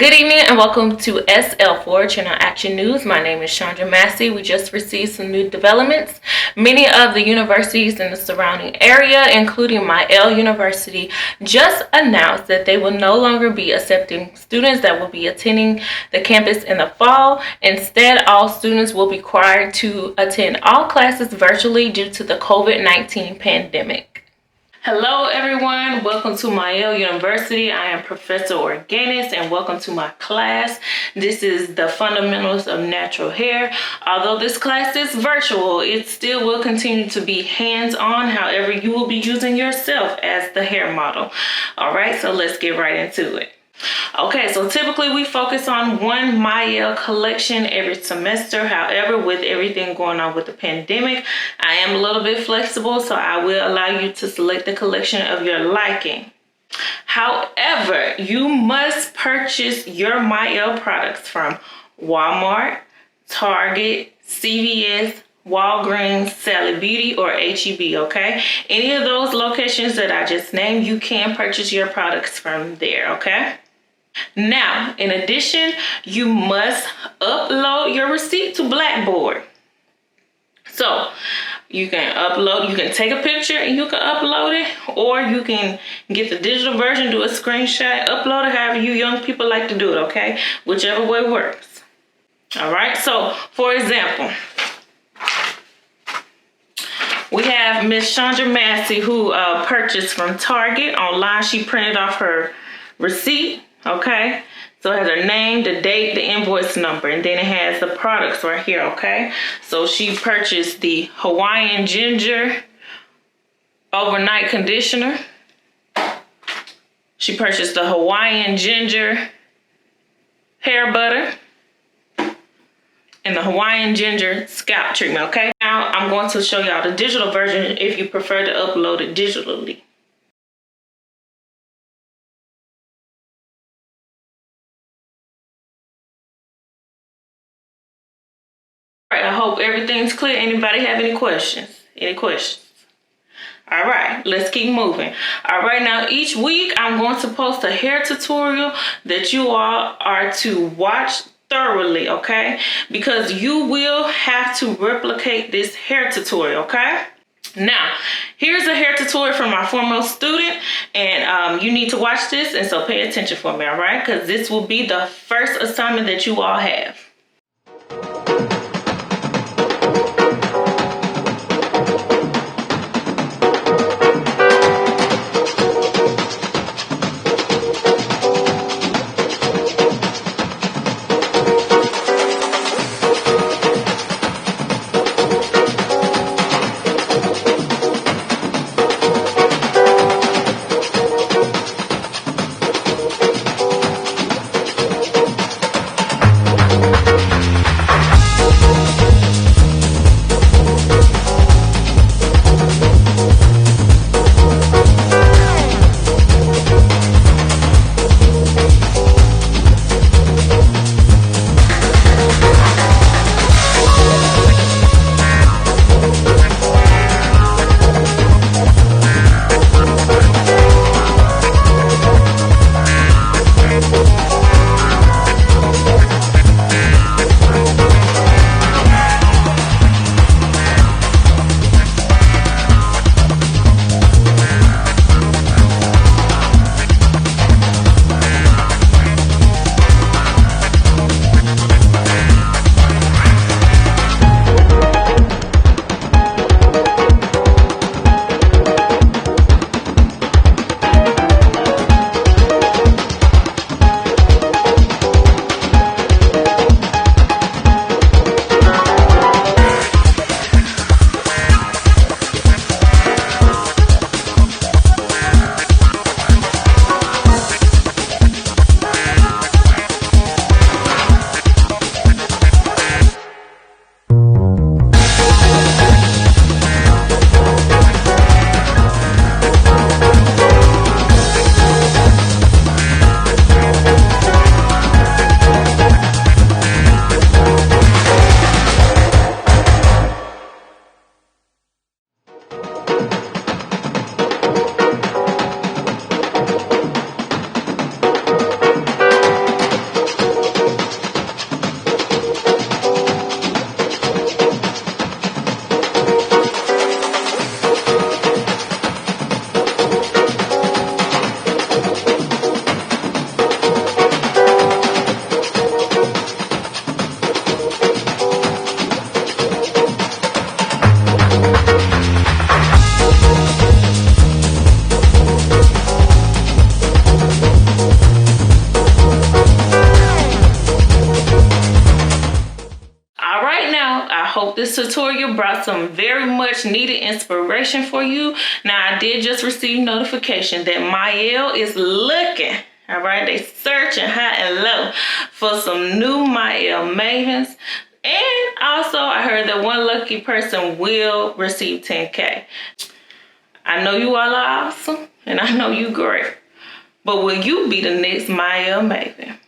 Good evening and welcome to SL4 Channel Action News. My name is Chandra Massey. We just received some new developments. Many of the universities in the surrounding area, including Mielle University, just announced that they will no longer be accepting students that will be attending the campus in the fall. Instead, all students will be required to attend all classes virtually due to the COVID-19 pandemic. Hello everyone, welcome to Mielle University. I am Professor Organics and welcome to my class. This is the fundamentals of natural hair. Although this class is virtual, it still will continue to be hands-on. However, you will be using yourself as the hair model. All right, so let's get right into it. Okay, so typically we focus on one Mielle collection every semester. However, with everything going on with the pandemic, I am a little bit flexible, so I will allow you to select the collection of your liking. However, you must purchase your Mielle products from Walmart, Target, CVS, Walgreens, Sally Beauty, or HEB, okay? Any of those locations that I just named, you can purchase your products from there, okay? Now, in addition, you must upload your receipt to Blackboard. So, you can take a picture and you can upload it, or you can get the digital version, do a screenshot, upload it, however you young people like to do it, okay? Whichever way works. All right, so for example, we have Miss Chandra Massey who purchased from Target online. She printed off her receipt. Okay, so it has her name, the date, the invoice number, and then it has the products right here, okay? So she purchased the Hawaiian Ginger Overnight Conditioner. She purchased the Hawaiian Ginger Hair Butter and the Hawaiian Ginger Scalp Treatment, okay? Now I'm going to show y'all the digital version if you prefer to upload it digitally. I hope everything's clear. Anybody have any questions? Any questions? All right, let's keep moving. All right, now each week I'm going to post a hair tutorial that you all are to watch thoroughly, okay? Because you will have to replicate this hair tutorial, okay? Now, here's a hair tutorial from my foremost student, and you need to watch this, and so pay attention for me, all right? Because this will be the first assignment that you all have. this tutorial brought some very much needed inspiration for you. Now, I did just receive notification that Mielle is looking, all right, they searching high and low for some new Mielle Mavens. And also, I heard that one lucky person will receive 10K. I know you all are awesome, and I know you great. But will you be the next Mielle Maven?